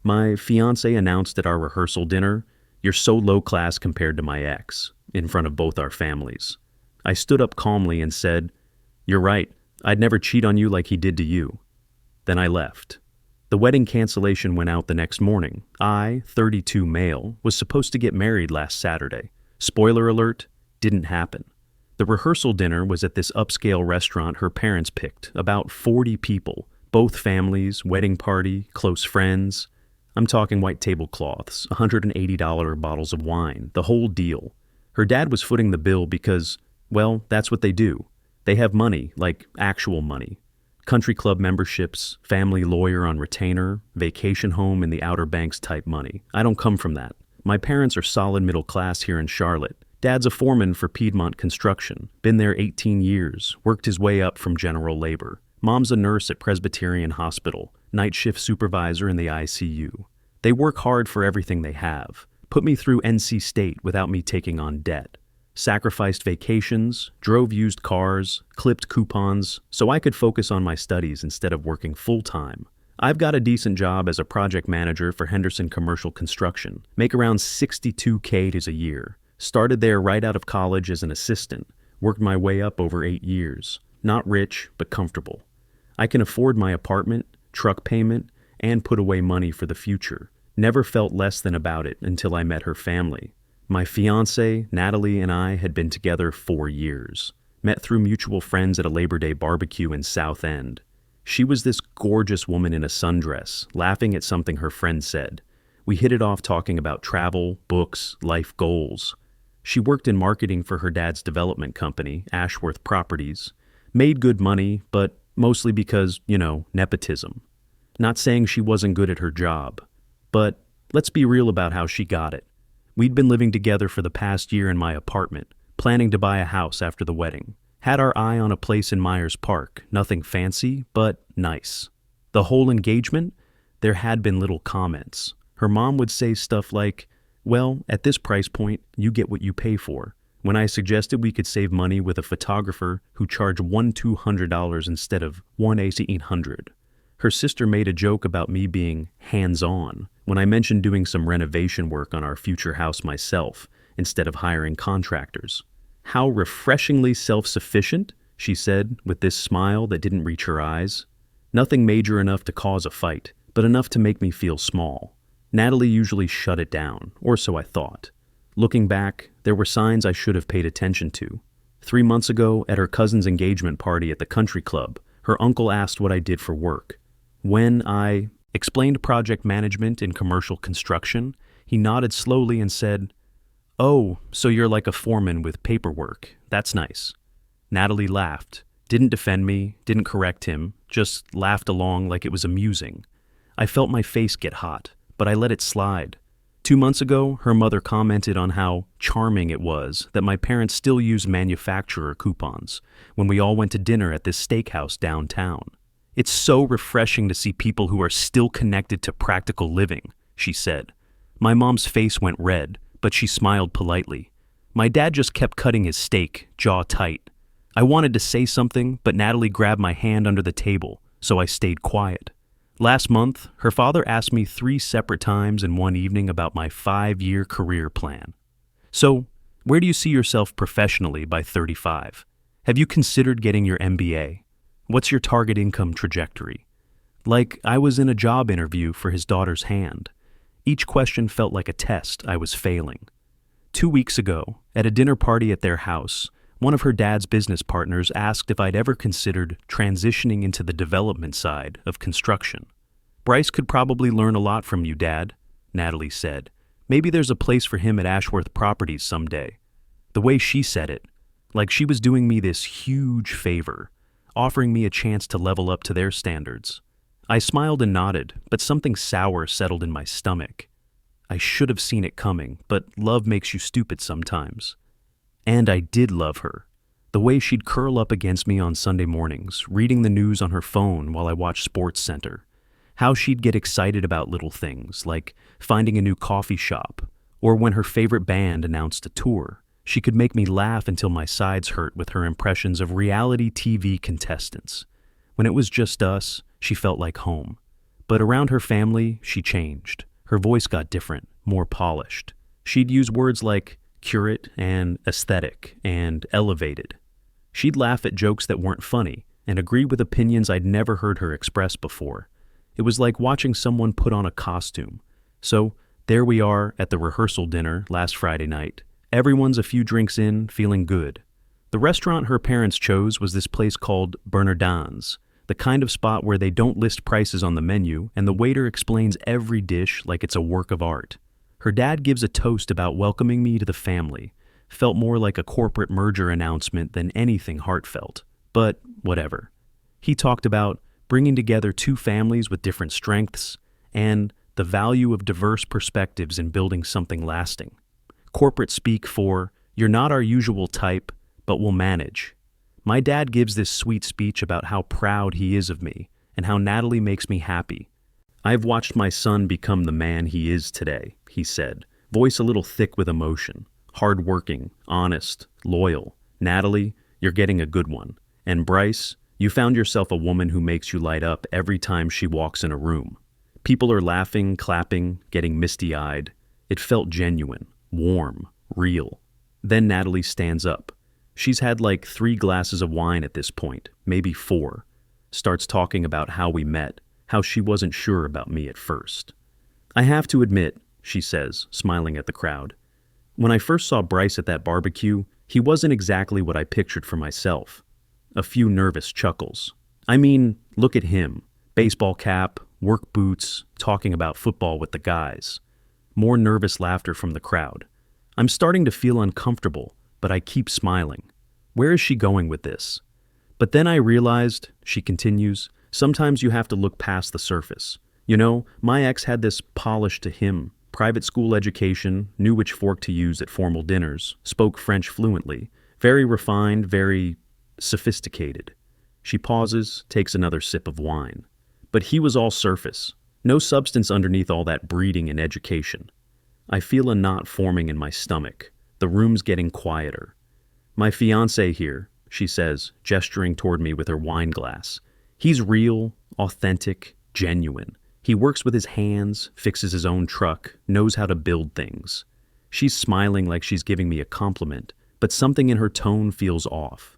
My fiancé announced at our rehearsal dinner, "You're so low class compared to my ex," in front of both our families. I stood up calmly and said, "You're right, I'd never cheat on you like he did to you." Then I left. The wedding cancellation went out the next morning. I, 32 male, was supposed to get married last Saturday. Spoiler alert, didn't happen. The rehearsal dinner was at this upscale restaurant her parents picked, about 40 people, both families, wedding party, close friends. I'm talking white tablecloths, $180 bottles of wine, the whole deal. Her dad was footing the bill because, well, that's what they do. They have money, like actual money. Country club memberships, family lawyer on retainer, vacation home in the Outer Banks type money. I don't come from that. My parents are solid middle class here in Charlotte. Dad's a foreman for Piedmont Construction, been there 18 years, worked his way up from general labor. Mom's a nurse at Presbyterian Hospital, night shift supervisor in the ICU. They work hard for everything they have. Put me through NC State without me taking on debt. Sacrificed vacations, drove used cars, clipped coupons, so I could focus on my studies instead of working full-time. I've got a decent job as a project manager for Henderson Commercial Construction, make around $62K a year. Started there right out of college as an assistant, worked my way up over 8 years. Not rich, but comfortable. I can afford my apartment, truck payment, and put away money for the future. Never felt less than about it until I met her family. My fiancée, Natalie, and I had been together 4 years. Met through mutual friends at a Labor Day barbecue in South End. She was this gorgeous woman in a sundress, laughing at something her friend said. We hit it off talking about travel, books, life goals. She worked in marketing for her dad's development company, Ashworth Properties. Made good money, but mostly because, nepotism. Not saying she wasn't good at her job. But let's be real about how she got it. We'd been living together for the past year in my apartment, planning to buy a house after the wedding. Had our eye on a place in Myers Park, nothing fancy, but nice. The whole engagement, there had been little comments. Her mom would say stuff like, "Well, at this price point, you get what you pay for." When I suggested we could save money with a photographer who charged $1,200 instead of $1,800. Her sister made a joke about me being hands-on when I mentioned doing some renovation work on our future house myself instead of hiring contractors. "How refreshingly self-sufficient," she said with this smile that didn't reach her eyes. Nothing major enough to cause a fight, but enough to make me feel small. Natalie usually shut it down, or so I thought. Looking back, there were signs I should have paid attention to. 3 months ago, at her cousin's engagement party at the country club, her uncle asked what I did for work. When I explained project management in commercial construction, he nodded slowly and said, "Oh, so you're like a foreman with paperwork. That's nice." Natalie laughed, didn't defend me, didn't correct him, just laughed along like it was amusing. I felt my face get hot, but I let it slide. 2 months ago, her mother commented on how charming it was that my parents still used manufacturer coupons when we all went to dinner at this steakhouse downtown. "It's so refreshing to see people who are still connected to practical living," she said. My mom's face went red, but she smiled politely. My dad just kept cutting his steak, jaw tight. I wanted to say something, but Natalie grabbed my hand under the table, so I stayed quiet. Last month, her father asked me 3 separate times in one evening about my 5-year career plan. "So, where do you see yourself professionally by 35? Have you considered getting your MBA? What's your target income trajectory?" Like I was in a job interview for his daughter's hand. Each question felt like a test I was failing. 2 weeks ago, at a dinner party at their house, one of her dad's business partners asked if I'd ever considered transitioning into the development side of construction. "Bryce could probably learn a lot from you, Dad," Natalie said. "Maybe there's a place for him at Ashworth Properties someday." The way she said it, like she was doing me this huge favor, offering me a chance to level up to their standards. I smiled and nodded, but something sour settled in my stomach. I should have seen it coming, but love makes you stupid sometimes. And I did love her. The way she'd curl up against me on Sunday mornings, reading the news on her phone while I watched Sports Center. How she'd get excited about little things, like finding a new coffee shop, or when her favorite band announced a tour. She could make me laugh until my sides hurt with her impressions of reality TV contestants. When it was just us, she felt like home. But around her family, she changed. Her voice got different, more polished. She'd use words like curate and aesthetic and elevated. She'd laugh at jokes that weren't funny and agree with opinions I'd never heard her express before. It was like watching someone put on a costume. So there we are at the rehearsal dinner last Friday night. Everyone's a few drinks in, feeling good. The restaurant her parents chose was this place called Bernardin's, the kind of spot where they don't list prices on the menu and the waiter explains every dish like it's a work of art. Her dad gives a toast about welcoming me to the family. Felt more like a corporate merger announcement than anything heartfelt. But whatever. He talked about bringing together two families with different strengths and the value of diverse perspectives in building something lasting. Corporate speak for, you're not our usual type, but we'll manage. My dad gives this sweet speech about how proud he is of me and how Natalie makes me happy. I've watched my son become the man he is today, he said, voice a little thick with emotion. Hardworking, honest, loyal. Natalie, you're getting a good one. And Bryce, you found yourself a woman who makes you light up every time she walks in a room. People are laughing, clapping, getting misty-eyed. It felt genuine, warm, real. Then Natalie stands up. She's had like 3 glasses of wine at this point, maybe 4. Starts talking about how we met, how she wasn't sure about me at first. I have to admit, she says, smiling at the crowd. When I first saw Bryce at that barbecue, he wasn't exactly what I pictured for myself. A few nervous chuckles. I mean, look at him. Baseball cap, work boots, talking about football with the guys. More nervous laughter from the crowd. I'm starting to feel uncomfortable, but I keep smiling. Where is she going with this? But then I realized, she continues, sometimes you have to look past the surface. You know, my ex had this polish to him. Private school education, knew which fork to use at formal dinners, spoke French fluently, very refined, very sophisticated. She pauses, takes another sip of wine. But he was all surface, no substance underneath all that breeding and education. I feel a knot forming in my stomach. The room's getting quieter. My fiancé here, she says, gesturing toward me with her wine glass. He's real, authentic, genuine. He works with his hands, fixes his own truck, knows how to build things. She's smiling like she's giving me a compliment, but something in her tone feels off.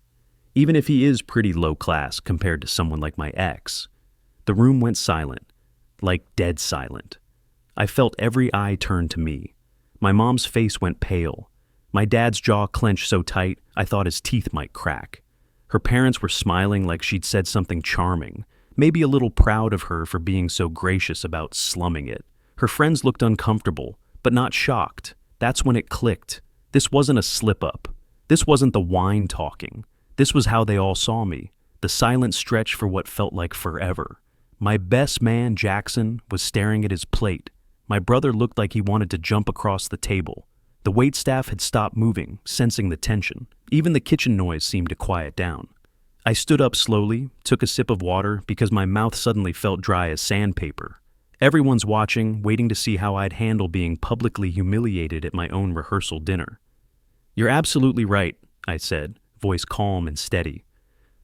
Even if he is pretty low class compared to someone like my ex. The room went silent, like dead silent. I felt every eye turn to me. My mom's face went pale. My dad's jaw clenched so tight I thought his teeth might crack. Her parents were smiling like she'd said something charming, maybe a little proud of her for being so gracious about slumming it. Her friends looked uncomfortable, but not shocked. That's when it clicked. This wasn't a slip-up. This wasn't the wine talking. This was how they all saw me, the silent stretch for what felt like forever. My best man, Jackson, was staring at his plate. My brother looked like he wanted to jump across the table. The waitstaff had stopped moving, sensing the tension. Even the kitchen noise seemed to quiet down. I stood up slowly, took a sip of water because my mouth suddenly felt dry as sandpaper. Everyone's watching, waiting to see how I'd handle being publicly humiliated at my own rehearsal dinner. You're absolutely right, I said, voice calm and steady.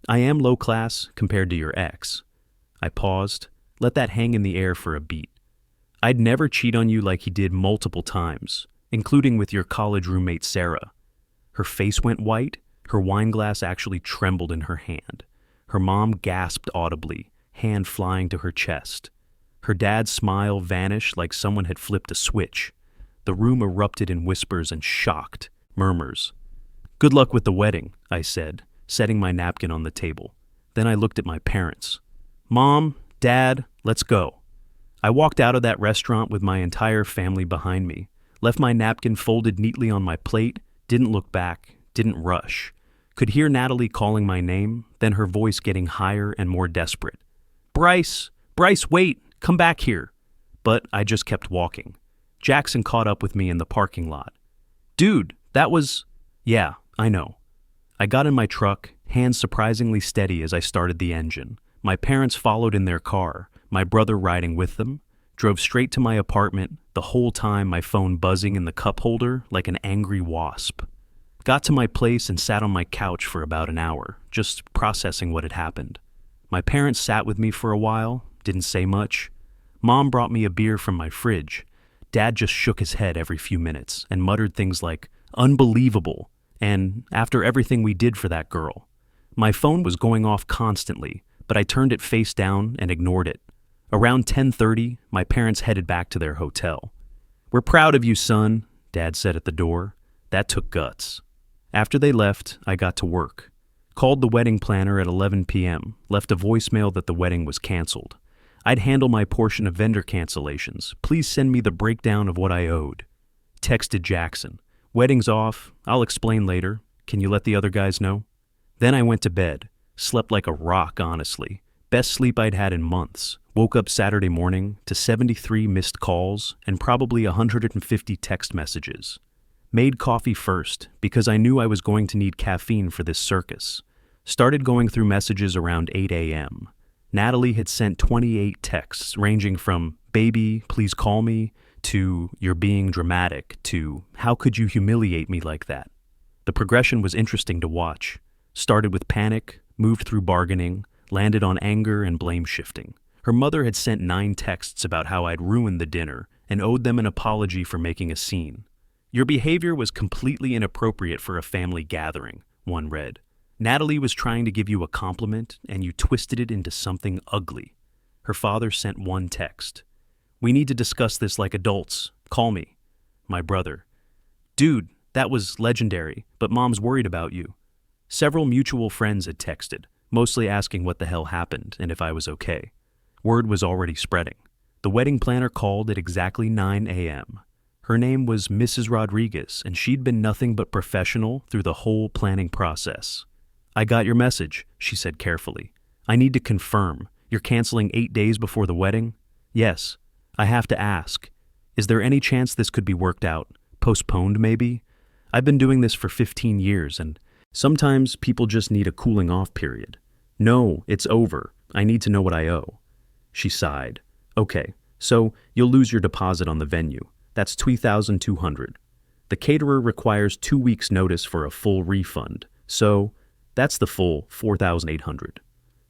I am low class compared to your ex. I paused, let that hang in the air for a beat. I'd never cheat on you like he did multiple times, including with your college roommate Sarah. Her face went white, her wine glass actually trembled in her hand. Her mom gasped audibly, hand flying to her chest. Her dad's smile vanished like someone had flipped a switch. The room erupted in whispers and shocked murmurs. Good luck with the wedding, I said, setting my napkin on the table. Then I looked at my parents. Mom, Dad, let's go. I walked out of that restaurant with my entire family behind me, left my napkin folded neatly on my plate, didn't look back, didn't rush. Could hear Natalie calling my name, then her voice getting higher and more desperate. Bryce, wait, come back here. But I just kept walking. Jackson caught up with me in the parking lot. Dude, that was... Yeah, I know. I got in my truck, hands surprisingly steady as I started the engine. My parents followed in their car, my brother riding with them, drove straight to my apartment, the whole time my phone buzzing in the cup holder like an angry wasp. Got to my place and sat on my couch for about an hour, just processing what had happened. My parents sat with me for a while, didn't say much. Mom brought me a beer from my fridge. Dad just shook his head every few minutes and muttered things like, "Unbelievable," and "after everything we did for that girl." My phone was going off constantly, but I turned it face down and ignored it. Around 10:30, my parents headed back to their hotel. "We're proud of you, son," Dad said at the door. That took guts. After they left, I got to work. Called the wedding planner at 11 p.m., left a voicemail that the wedding was canceled. I'd handle my portion of vendor cancellations. Please send me the breakdown of what I owed. Texted Jackson. "Wedding's off. I'll explain later. Can you let the other guys know?" Then I went to bed. Slept like a rock, honestly. Best sleep I'd had in months. Woke up Saturday morning to 73 missed calls and probably 150 text messages. Made coffee first because I knew I was going to need caffeine for this circus. Started going through messages around 8 a.m. Natalie had sent 28 texts ranging from "baby, please call me" to "you're being dramatic" to "how could you humiliate me like that?" The progression was interesting to watch. Started with panic, moved through bargaining, landed on anger and blame shifting. Her mother had sent 9 texts about how I'd ruined the dinner and owed them an apology for making a scene. "Your behavior was completely inappropriate for a family gathering," one read. "Natalie was trying to give you a compliment and you twisted it into something ugly." Her father sent one text. "We need to discuss this like adults. Call me." My brother. "Dude, that was legendary, but Mom's worried about you." Several mutual friends had texted, mostly asking what the hell happened and if I was okay. Word was already spreading. The wedding planner called at exactly 9 a.m. Her name was Mrs. Rodriguez, and she'd been nothing but professional through the whole planning process. "I got your message," she said carefully. "I need to confirm. You're canceling 8 days before the wedding?" "Yes. I have to ask. Is there any chance this could be worked out? Postponed, maybe? I've been doing this for 15 years, and sometimes people just need a cooling off period." "No, it's over. I need to know what I owe." She sighed. "Okay, so you'll lose your deposit on the venue. That's $2,200. The caterer requires 2 weeks' notice for a full refund, so that's the full $4,800.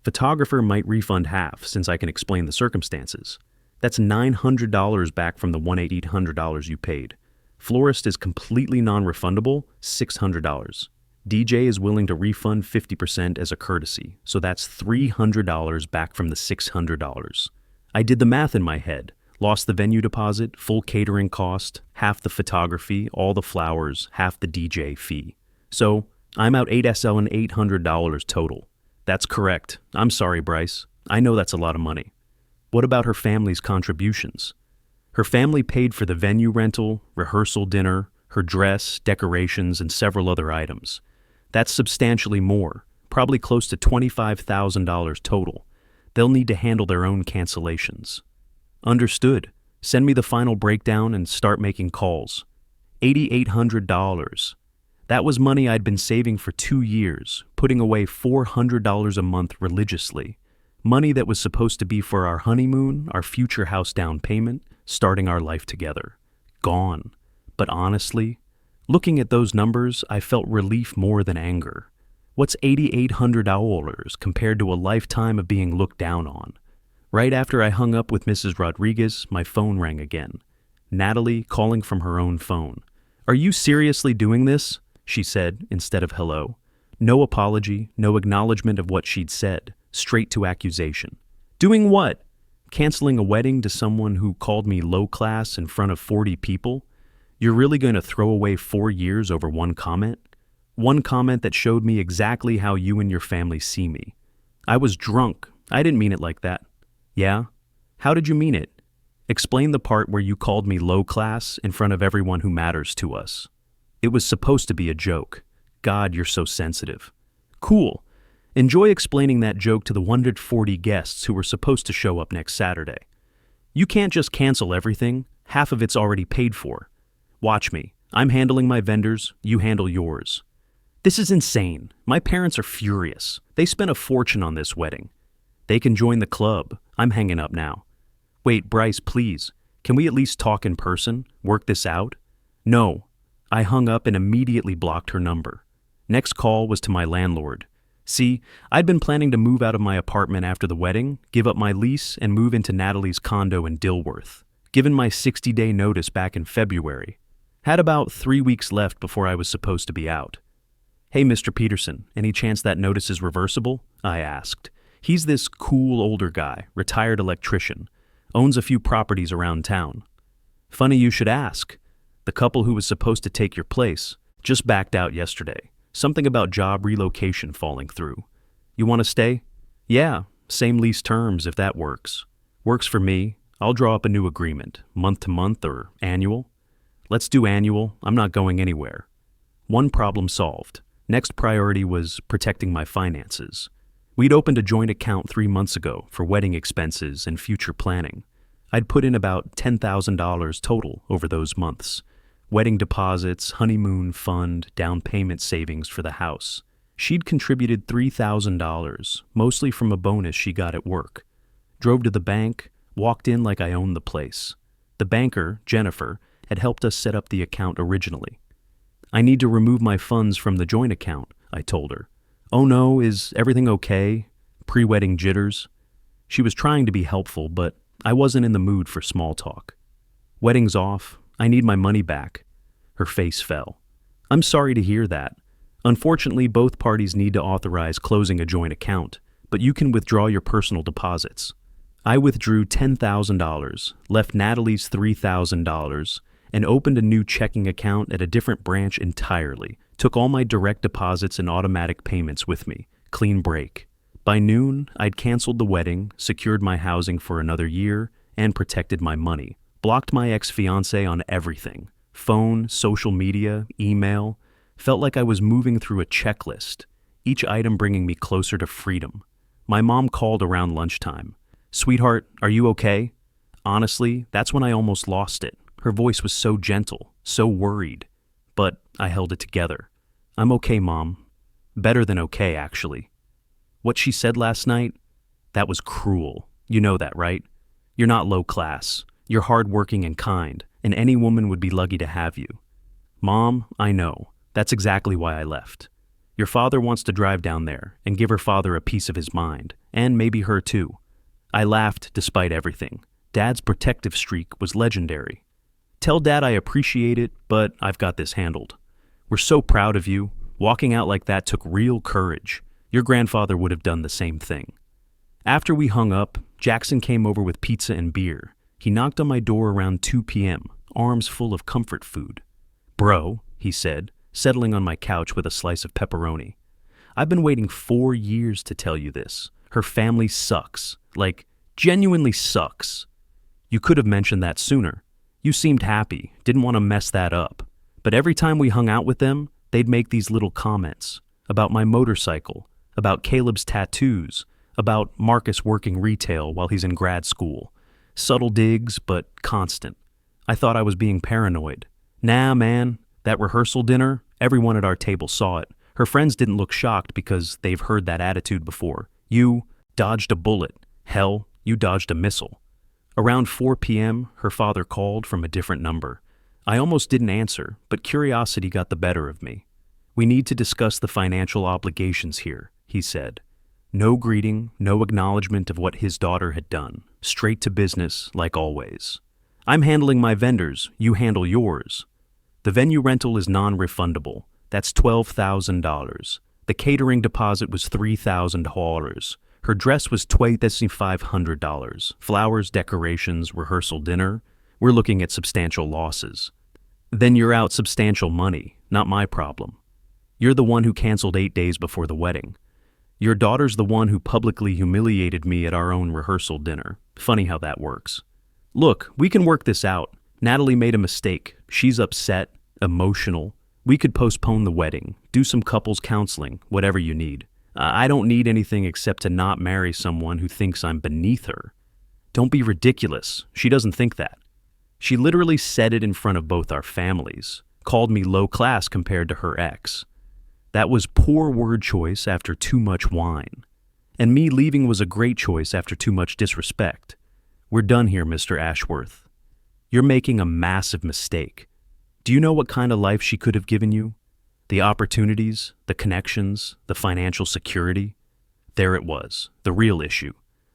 Photographer might refund half since I can explain the circumstances. That's $900 back from the $1,800 you paid. Florist is completely non-refundable, $600. DJ is willing to refund 50% as a courtesy, so that's $300 back from the $600. I did the math in my head. Lost the venue deposit, full catering cost, half the photography, all the flowers, half the DJ fee. So I'm out $800 total. That's correct. I'm sorry, Bryce. I know that's a lot of money. What about her family's contributions? Her family paid for the venue rental, rehearsal dinner, her dress, decorations, and several other items. That's substantially more, probably close to $25,000 total. They'll need to handle their own cancellations. Understood. Send me the final breakdown and start making calls. $8,800. That was money I'd been saving for 2 years, putting away $400 a month religiously. Money that was supposed to be for our honeymoon, our future house down payment, starting our life together. Gone. But honestly, looking at those numbers, I felt relief more than anger. What's $8,800 compared to a lifetime of being looked down on? Right after I hung up with Mrs. Rodriguez, my phone rang again. Natalie calling from her own phone. "Are you seriously doing this?" she said instead of hello. No apology, no acknowledgement of what she'd said, straight to accusation. "Doing what? Canceling a wedding to someone who called me low class in front of 40 people? You're really going to throw away 4 years over one comment? One comment that showed me exactly how you and your family see me. I was drunk. I didn't mean it like that." "Yeah? How did you mean it? Explain the part where you called me low class in front of everyone who matters to us." "It was supposed to be a joke. God, you're so sensitive." "Cool. Enjoy explaining that joke to the 140 guests who were supposed to show up next Saturday. You can't just cancel everything. Half of it's already paid for. Watch me. I'm handling my vendors. You handle yours." "This is insane. My parents are furious. They spent a fortune on this wedding. They can join the club. I'm hanging up now." "Wait, Bryce, please. Can we at least talk in person? Work this out?" "No." I hung up and immediately blocked her number. Next call was to my landlord. See, I'd been planning to move out of my apartment after the wedding, give up my lease, and move into Natalie's condo in Dilworth. Given my 60-day notice back in February. Had about 3 weeks left before I was supposed to be out. "Hey, Mr. Peterson, any chance that notice is reversible?" I asked. He's this cool older guy, retired electrician, owns a few properties around town. "Funny you should ask. The couple who was supposed to take your place just backed out yesterday. Something about job relocation falling through. You want to stay?" "Yeah, same lease terms if that works." "Works for me. I'll draw up a new agreement, month to month or annual." "Let's do annual. I'm not going anywhere." One problem solved. Next priority was protecting my finances. We'd opened a joint account 3 months ago for wedding expenses and future planning. I'd put in about $10,000 total over those months. Wedding deposits, honeymoon fund, down payment savings for the house. She'd contributed $3,000, mostly from a bonus she got at work. Drove to the bank, walked in like I owned the place. The banker, Jennifer, had helped us set up the account originally. "I need to remove my funds from the joint account," I told her. "Oh no, is everything okay?" Pre-wedding jitters. She was trying to be helpful, but I wasn't in the mood for small talk. "Wedding's off. I need my money back." Her face fell. "I'm sorry to hear that. Unfortunately, both parties need to authorize closing a joint account, but you can withdraw your personal deposits." I withdrew $10,000, left Natalie's $3,000, and opened a new checking account at a different branch entirely. Took all my direct deposits and automatic payments with me. Clean break. By noon, I'd canceled the wedding, secured my housing for another year, and protected my money. Blocked my ex-fiancée on everything. Phone, social media, email. Felt like I was moving through a checklist, each item bringing me closer to freedom. My mom called around lunchtime. "Sweetheart, are you okay?" Honestly, that's when I almost lost it. Her voice was so gentle, so worried. But I held it together. "I'm okay, Mom. Better than okay, actually." What she said last night? That was cruel. You know that, right? You're not low class. You're hardworking and kind, and any woman would be lucky to have you. "Mom, I know. That's exactly why I left. Your father wants to drive down there and give her father a piece of his mind, and maybe her too." I laughed despite everything. Dad's protective streak was legendary. "Tell Dad I appreciate it, but I've got this handled. We're so proud of you. Walking out like that took real courage. Your grandfather would have done the same thing." After we hung up, Jackson came over with pizza and beer. He knocked on my door around 2 p.m., arms full of comfort food. "Bro," he said, settling on my couch with a slice of pepperoni. "I've been waiting 4 years to tell you this. Her family sucks. Like, genuinely sucks. You could have mentioned that sooner. You seemed happy, didn't want to mess that up. But every time we hung out with them, they'd make these little comments about my motorcycle, about Caleb's tattoos, about Marcus working retail while he's in grad school. Subtle digs, but constant. I thought I was being paranoid. Nah, man, that rehearsal dinner, everyone at our table saw it. Her friends didn't look shocked because they've heard that attitude before. You dodged a bullet. Hell, you dodged a missile." Around 4 p.m., her father called from a different number. I almost didn't answer, but curiosity got the better of me. "We need to discuss the financial obligations here," he said. No greeting, no acknowledgement of what his daughter had done. Straight to business, like always. "I'm handling my vendors, you handle yours. The venue rental is non-refundable. That's $12,000. The catering deposit was $3,000. Her dress was $2,500. Flowers, decorations, rehearsal dinner. We're looking at substantial losses." "Then you're out substantial money, not my problem. You're the one who canceled 8 days before the wedding. Your daughter's the one who publicly humiliated me at our own rehearsal dinner. Funny how that works. Look, we can work this out. Natalie made a mistake. She's upset, emotional. We could postpone the wedding, do some couples counseling, whatever you need. I don't need anything except to not marry someone who thinks I'm beneath her." "Don't be ridiculous. She doesn't think that." She literally said it in front of both our families, called me low class compared to her ex. That was poor word choice after too much wine. And me leaving was a great choice after too much disrespect. "We're done here, Mr. Ashworth. You're making a massive mistake. Do you know what kind of life she could have given you? The opportunities, the connections, the financial security. There it was, the real issue.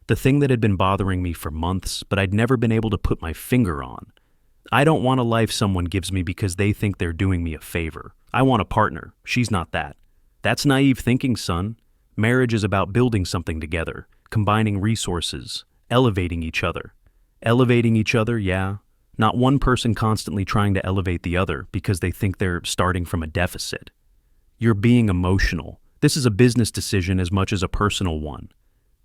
The thing that had been bothering me for months, but I'd never been able to put my finger on. I don't want a life someone gives me because they think they're doing me a favor. I want a partner. She's not that. That's naive thinking, son. Marriage is about building something together, combining resources, elevating each other. Elevating each other, yeah. Not one person constantly trying to elevate the other because they think they're starting from a deficit. You're being emotional. This is a business decision as much as a personal one.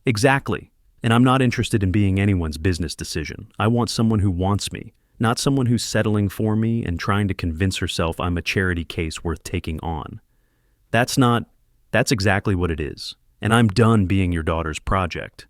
Exactly. And I'm not interested in being anyone's business decision. I want someone who wants me, not someone who's settling for me and trying to convince herself I'm a charity case worth taking on. That's exactly what it is. And I'm done being your daughter's project.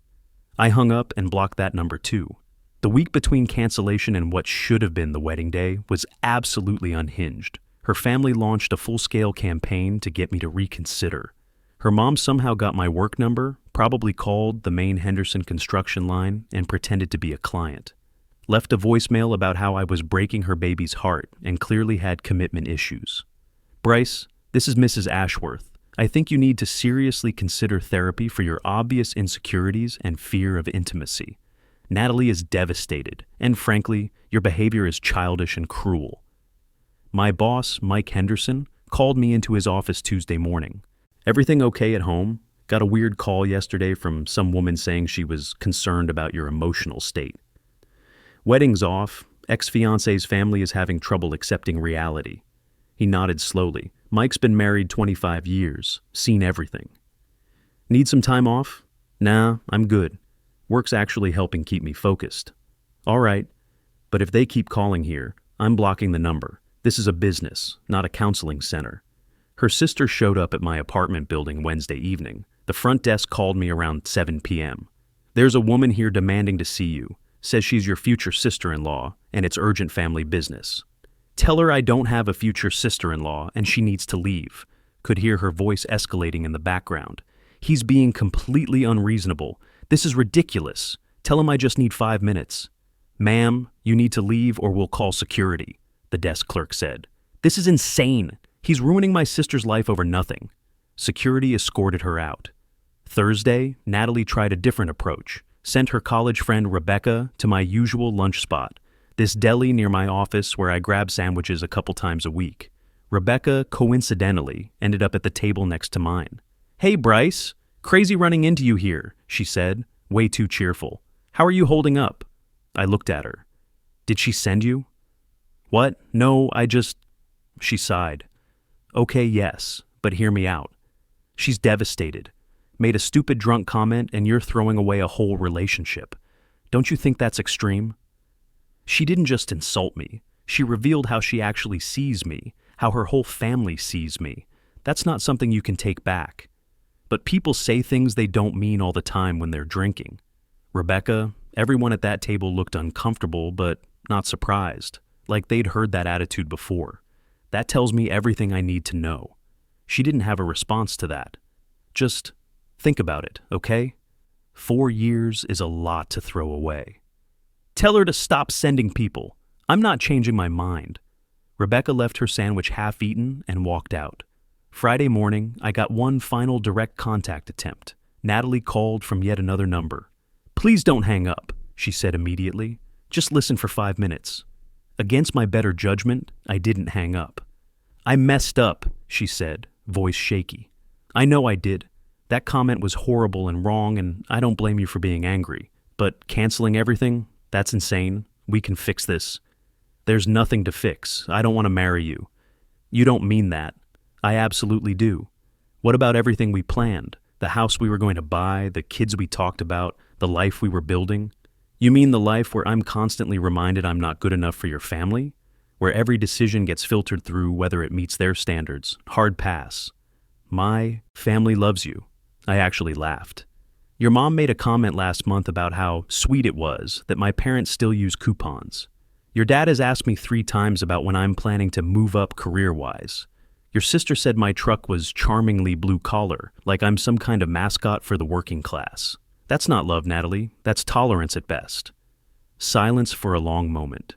I hung up and blocked that number too. The week between cancellation and what should have been the wedding day was absolutely unhinged. Her family launched a full-scale campaign to get me to reconsider. Her mom somehow got my work number, probably called the main Henderson construction line, and pretended to be a client. Left a voicemail about how I was breaking her baby's heart and clearly had commitment issues. Bryce, this is Mrs. Ashworth. I think you need to seriously consider therapy for your obvious insecurities and fear of intimacy. Natalie is devastated, and frankly, your behavior is childish and cruel. My boss, Mike Henderson, called me into his office Tuesday morning. Everything okay at home? Got a weird call yesterday from some woman saying she was concerned about your emotional state. Wedding's off. Ex-fiancée's family is having trouble accepting reality. He nodded slowly. Mike's been married 25 years, seen everything. Need some time off? Nah, I'm good. Work's actually helping keep me focused. All right, but if they keep calling here, I'm blocking the number. This is a business, not a counseling center. Her sister showed up at my apartment building Wednesday evening. The front desk called me around 7 p.m. There's a woman here demanding to see you. Says she's your future sister-in-law, and it's urgent family business. Tell her I don't have a future sister-in-law and she needs to leave. Could hear her voice escalating in the background. He's being completely unreasonable. This is ridiculous. Tell him I just need 5 minutes. Ma'am, you need to leave or we'll call security, the desk clerk said. This is insane. He's ruining my sister's life over nothing. Security escorted her out. Thursday, Natalie tried a different approach. Sent her college friend Rebecca to my usual lunch spot, this deli near my office where I grab sandwiches a couple times a week. Rebecca, coincidentally, ended up at the table next to mine. Hey, Bryce. Crazy running into you here, she said, way too cheerful. How are you holding up? I looked at her. Did she send you? What? No, She sighed. Okay, yes, but hear me out. She's devastated. Made a stupid drunk comment and you're throwing away a whole relationship. Don't you think that's extreme? She didn't just insult me. She revealed how she actually sees me, how her whole family sees me. That's not something you can take back. But people say things they don't mean all the time when they're drinking. Rebecca, everyone at that table looked uncomfortable but not surprised, like they'd heard that attitude before. That tells me everything I need to know. She didn't have a response to that. Just think about it, okay? 4 years is a lot to throw away. Tell her to stop sending people. I'm not changing my mind. Rebecca left her sandwich half-eaten and walked out. Friday morning, I got one final direct contact attempt. Natalie called from yet another number. Please don't hang up, she said immediately. Just listen for 5 minutes. Against my better judgment, I didn't hang up. I messed up, she said, voice shaky. I know I did. That comment was horrible and wrong, and I don't blame you for being angry. But canceling everything? That's insane. We can fix this. There's nothing to fix. I don't want to marry you. You don't mean that. I absolutely do. What about everything we planned? The house we were going to buy, the kids we talked about, the life we were building? You mean the life where I'm constantly reminded I'm not good enough for your family? Where every decision gets filtered through whether it meets their standards? Hard pass. My family loves you. I actually laughed. Your mom made a comment last month about how sweet it was that my parents still use coupons. Your dad has asked me 3 times about when I'm planning to move up career-wise. Your sister said my truck was charmingly blue-collar, like I'm some kind of mascot for the working class. That's not love, Natalie. That's tolerance at best. Silence for a long moment.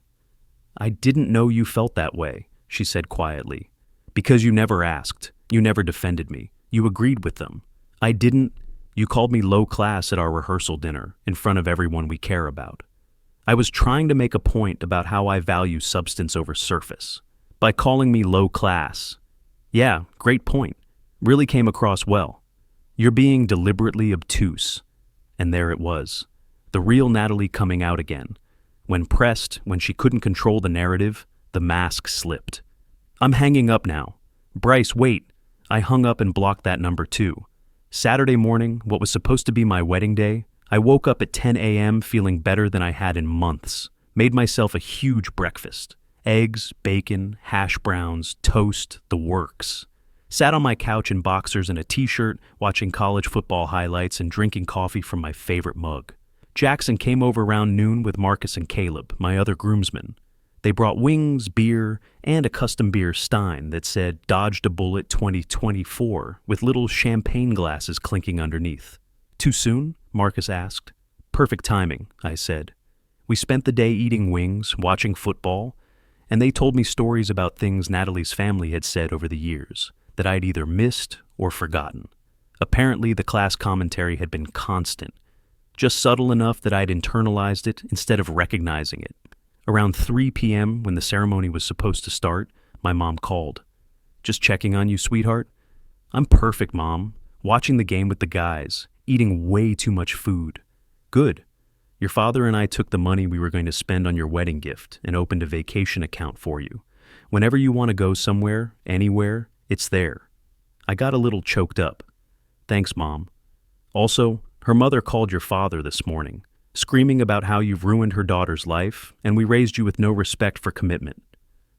I didn't know you felt that way, she said quietly. Because you never asked. You never defended me. You agreed with them. I didn't. You called me low class at our rehearsal dinner in front of everyone we care about. I was trying to make a point about how I value substance over surface. By calling me low class. Yeah, great point. Really came across well. You're being deliberately obtuse. And there it was. The real Natalie coming out again. When pressed, when she couldn't control the narrative, the mask slipped. I'm hanging up now. Bryce, wait. I hung up and blocked that number too. Saturday morning, what was supposed to be my wedding day, I woke up at 10 a.m. feeling better than I had in months. Made myself a huge breakfast. Eggs, bacon, hash browns, toast, the works. Sat on my couch in boxers and a t-shirt, watching college football highlights and drinking coffee from my favorite mug. Jackson came over around noon with Marcus and Caleb, my other groomsmen. They brought wings, beer, and a custom beer stein that said Dodged a Bullet 2024 with little champagne glasses clinking underneath. Too soon? Marcus asked. Perfect timing, I said. We spent the day eating wings, watching football, and they told me stories about things Natalie's family had said over the years that I'd either missed or forgotten. Apparently, the class commentary had been constant, just subtle enough that I'd internalized it instead of recognizing it. Around 3 p.m., when the ceremony was supposed to start, my mom called. Just checking on you, sweetheart? I'm perfect, Mom. Watching the game with the guys, eating way too much food. Good. Your father and I took the money we were going to spend on your wedding gift and opened a vacation account for you. Whenever you want to go somewhere, anywhere, it's there. I got a little choked up. Thanks, Mom. Also, her mother called your father this morning, screaming about how you've ruined her daughter's life and we raised you with no respect for commitment.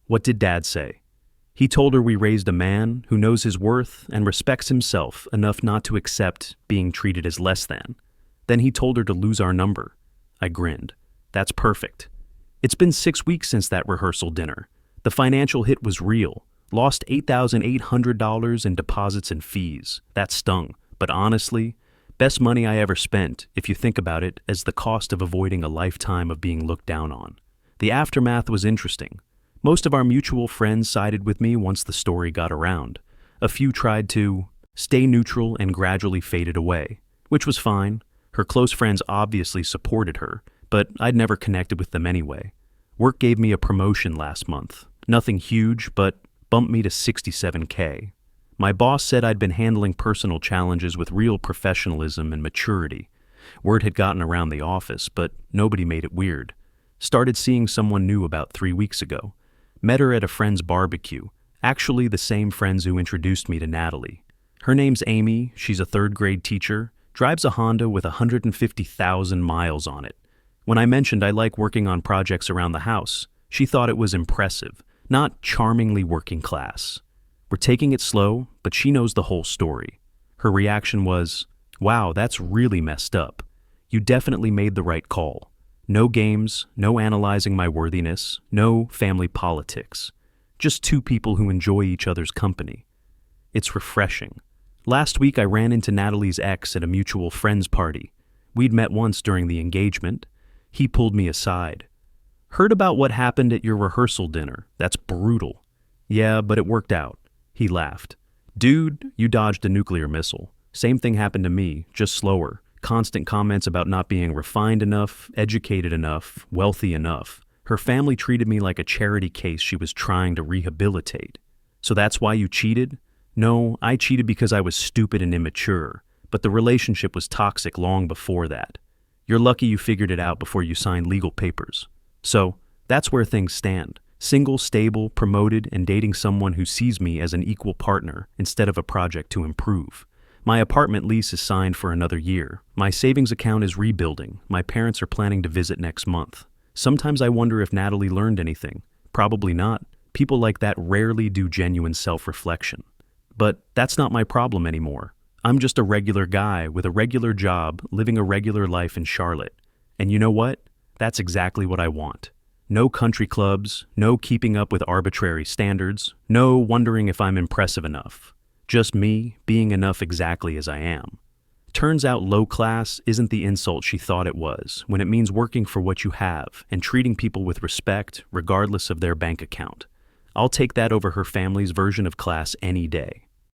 What did Dad say? He told her we raised a man who knows his worth and respects himself enough not to accept being treated as less than. Then he told her to lose our number. I grinned. That's perfect. It's been 6 weeks since that rehearsal dinner. The financial hit was real. Lost $8,800 in deposits and fees. That stung. But honestly, best money I ever spent, if you think about it, as the cost of avoiding a lifetime of being looked down on. The aftermath was interesting. Most of our mutual friends sided with me once the story got around. A few tried to stay neutral and gradually faded away, which was fine. Her close friends obviously supported her, but I'd never connected with them anyway. Work gave me a promotion last month. Nothing huge, but bumped me to $67K. My boss said I'd been handling personal challenges with real professionalism and maturity. Word had gotten around the office, but nobody made it weird. Started seeing someone new about 3 weeks ago. Met her at a friend's barbecue, actually the same friends who introduced me to Natalie. Her name's Amy, she's a third-grade teacher, drives a Honda with 150,000 miles on it. When I mentioned I like working on projects around the house, she thought it was impressive, not charmingly working class. We're taking it slow, but she knows the whole story. Her reaction was, wow, that's really messed up. You definitely made the right call. No games, no analyzing my worthiness, no family politics. Just two people who enjoy each other's company. It's refreshing. Last week I ran into Natalie's ex at a mutual friend's party. We'd met once during the engagement. He pulled me aside. Heard about what happened at your rehearsal dinner. That's brutal. Yeah, but it worked out. He laughed. Dude, you dodged a nuclear missile. Same thing happened to me, just slower. Constant comments about not being refined enough, educated enough, wealthy enough. Her family treated me like a charity case she was trying to rehabilitate. So that's why you cheated? No, I cheated because I was stupid and immature, but the relationship was toxic long before that. You're lucky you figured it out before you signed legal papers. So, that's where things stand. Single, stable, promoted, and dating someone who sees me as an equal partner instead of a project to improve. My apartment lease is signed for another year. My savings account is rebuilding. My parents are planning to visit next month. Sometimes I wonder if Natalie learned anything. Probably not. People like that rarely do genuine self-reflection. But that's not my problem anymore. I'm just a regular guy with a regular job, living a regular life in Charlotte. And you know what? That's exactly what I want. No country clubs, no keeping up with arbitrary standards, no wondering if I'm impressive enough. Just me being enough exactly as I am. Turns out low class isn't the insult she thought it was when it means working for what you have and treating people with respect regardless of their bank account. I'll take that over her family's version of class any day.